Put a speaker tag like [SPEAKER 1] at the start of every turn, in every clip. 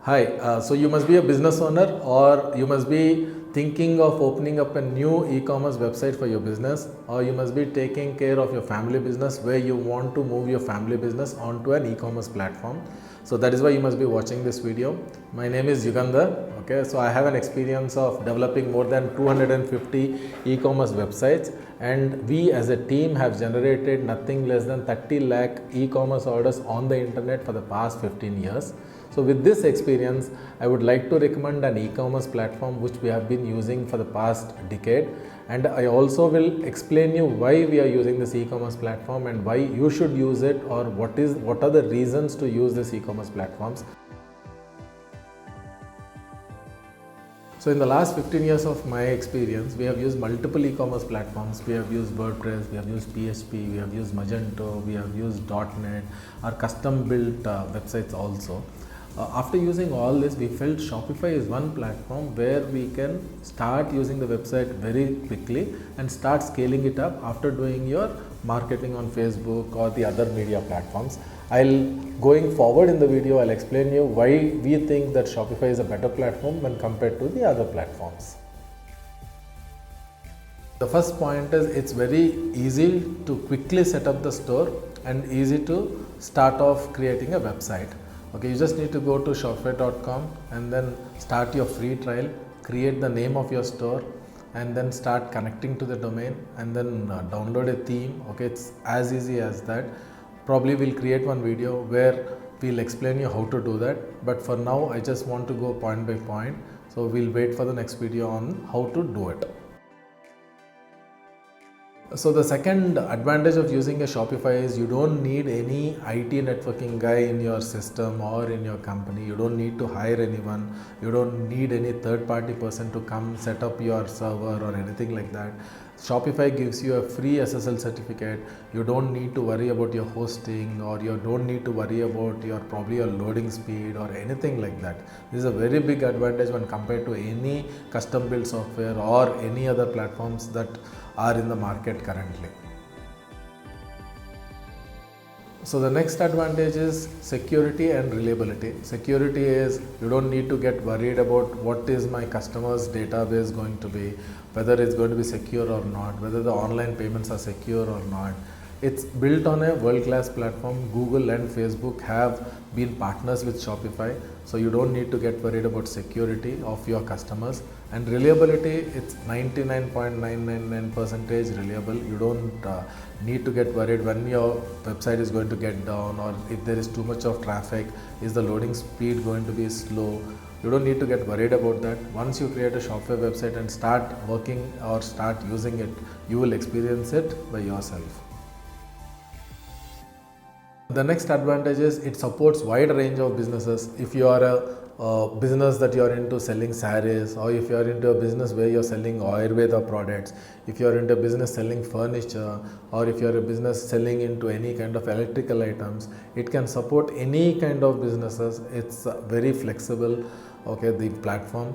[SPEAKER 1] Hi, so you must be a business owner or you must be thinking of opening up a new e-commerce website for your business, or you must be taking care of your family business where you want to move your family business onto an e-commerce platform. So that is why you must be watching this video. My name is Yugandhar. Okay, so I have an experience of developing more than 250 e-commerce websites, and we as a team have generated nothing less than 30 lakh e-commerce orders on the internet for the past 15 years. So with this experience, I would like to recommend an e-commerce platform which we have been using for the past decade, and I also will explain you why we are using this e-commerce platform and why you should use it, or what are the reasons to use this e-commerce platforms. So in the last 15 years of my experience, we have used multiple e-commerce platforms. We have used WordPress, we have used PHP, we have used Magento, we have used .NET, our custom built websites also. After using all this, we felt Shopify is one platform where we can start using the website very quickly and start scaling it up after doing your marketing on Facebook or the other media platforms. Going forward in the video, I'll explain you why we think that Shopify is a better platform when compared to the other platforms. The first point is it's very easy to quickly set up the store and easy to start off creating a website. Okay, you just need to go to shopify.com and then start your free trial, create the name of your store, and then start connecting to the domain, and then download a theme. Okay, it's as easy as that. Probably we'll create one video where we'll explain you how to do that, but for now I just want to go point by point, so we'll wait for the next video on how to do it. So the second advantage of using a Shopify is you don't need any IT networking guy in your system or in your company. You don't need to hire anyone. You don't need any third-party person to come set up your server or anything like that. Shopify gives you a free SSL certificate. You don't need to worry about your hosting, or you don't need to worry about your loading speed or anything like that. This is a very big advantage when compared to any custom built software or any other platforms that are in the market currently. So the next advantage is security and reliability. Security is you don't need to get worried about what is my customer's database going to be, whether it's going to be secure or not, whether the online payments are secure or not. It's built on a world-class platform. Google and Facebook have been partners with Shopify, so you don't need to get worried about security of your customers. And reliability, it's 99.999% reliable. You don't need to get worried when your website is going to get down, or if there is too much of traffic, is the loading speed going to be slow. You don't need to get worried about that. Once you create a Shopify website and start working or start using it, you will experience it by yourself. The next advantage is it supports wide range of businesses. If you are a business that you are into selling sarees, or if you are into a business where you are selling Ayurveda products, if you are into a business selling furniture, or if you are a business selling into any kind of electrical items, it can support any kind of businesses. It's very flexible. Okay, the platform.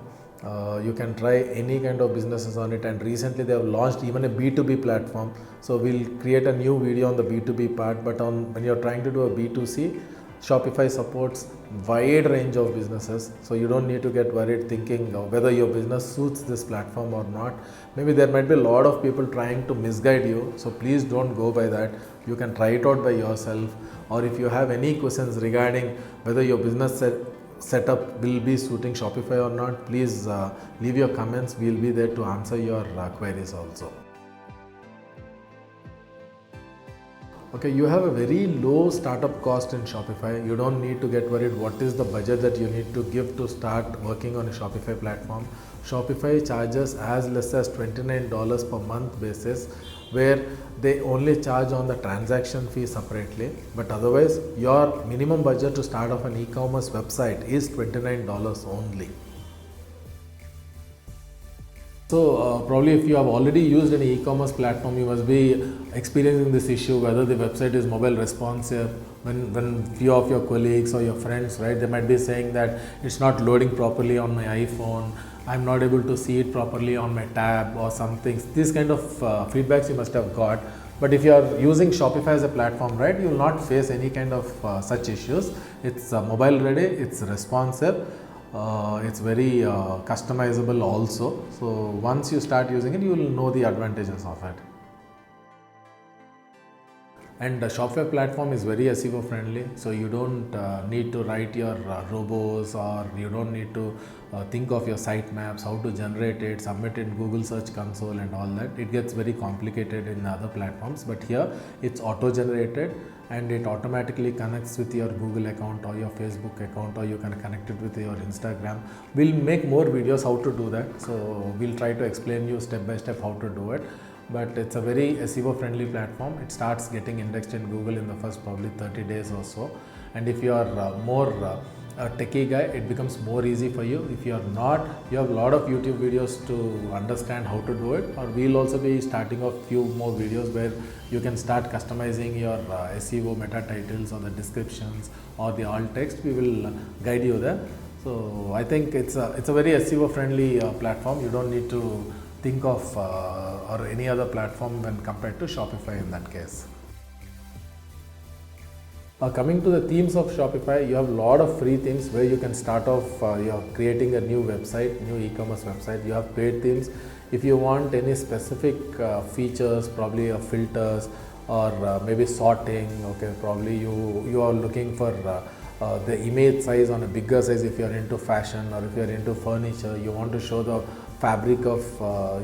[SPEAKER 1] You can try any kind of businesses on it, and recently they have launched even a B2B platform. So we'll create a new video on the B2B part, but when you're trying to do a B2C, Shopify supports wide range of businesses, so you don't need to get worried thinking whether your business suits this platform or not. Maybe there might be a lot of people trying to misguide you, so please don't go by that. You can try it out by yourself, or if you have any questions regarding whether your business setup will be suiting Shopify or not, please leave your comments. We'll be there to answer your queries also. Okay, you have a very low startup cost in Shopify. You don't need to get worried what is the budget that you need to give to start working on a Shopify platform. Shopify charges as less as $29 per month basis, where they only charge on the transaction fee separately, but otherwise your minimum budget to start off an e-commerce website is $29 only. So probably if you have already used an e-commerce platform, you must be experiencing this issue whether the website is mobile responsive. When few of your colleagues or your friends, right, they might be saying that it's not loading properly on my iPhone, I'm not able to see it properly on my tab or something. These kind of feedbacks you must have got. But if you are using Shopify as a platform, right, you will not face any kind of such issues. It's mobile ready, it's responsive, it's very customizable also. So once you start using it, you will know the advantages of it. And the Shopify platform is very SEO friendly, so you don't need to write your robos, or you don't need to think of your site maps, how to generate it, submit it in Google Search Console and all that. It gets very complicated in other platforms, but here it's auto generated and it automatically connects with your Google account or your Facebook account, or you can connect it with your Instagram. We'll make more videos how to do that, so we'll try to explain you step by step how to do it. But it's a very SEO friendly platform. It starts getting indexed in Google in the first probably 30 days or so. And if you are more a techie guy, it becomes more easy for you. If you are not, you have a lot of YouTube videos to understand how to do it, or we'll also be starting a few more videos where you can start customizing your SEO meta titles or the descriptions or the alt text. We will guide you there. So I think it's a very SEO friendly platform. You don't need to think of or any other platform when compared to Shopify in that case. Coming to the themes of Shopify, you have a lot of free themes where you can start off you're creating a new website, new e-commerce website. You have paid themes. If you want any specific features, probably filters or maybe sorting, okay, probably you are looking for the image size on a bigger size. If you are into fashion or if you are into furniture, you want to show the fabric of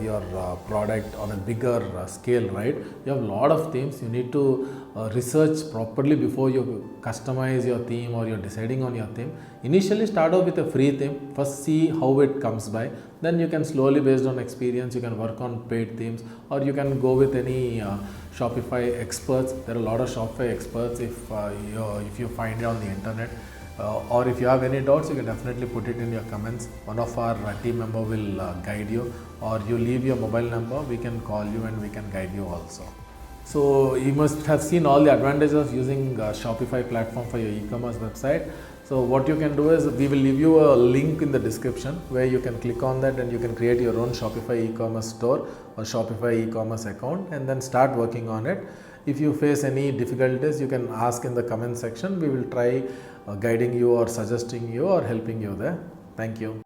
[SPEAKER 1] your product on a bigger scale, right? You have a lot of themes. You need to research properly before you customize your theme or you're deciding on your theme. Initially start off with a free theme, first see how it comes by, then you can slowly, based on experience, you can work on paid themes, or you can go with any Shopify experts. There are a lot of Shopify experts if you find it on the internet. Or if you have any doubts, you can definitely put it in your comments. One of our team member will guide you, or you leave your mobile number, we can call you and we can guide you also. So you must have seen all the advantages of using Shopify platform for your e-commerce website. So what you can do is, we will leave you a link in the description where you can click on that and you can create your own Shopify e-commerce store or Shopify e-commerce account and then start working on it. If you face any difficulties, you can ask in the comment section. We will try guiding you or suggesting you or helping you there. Thank you.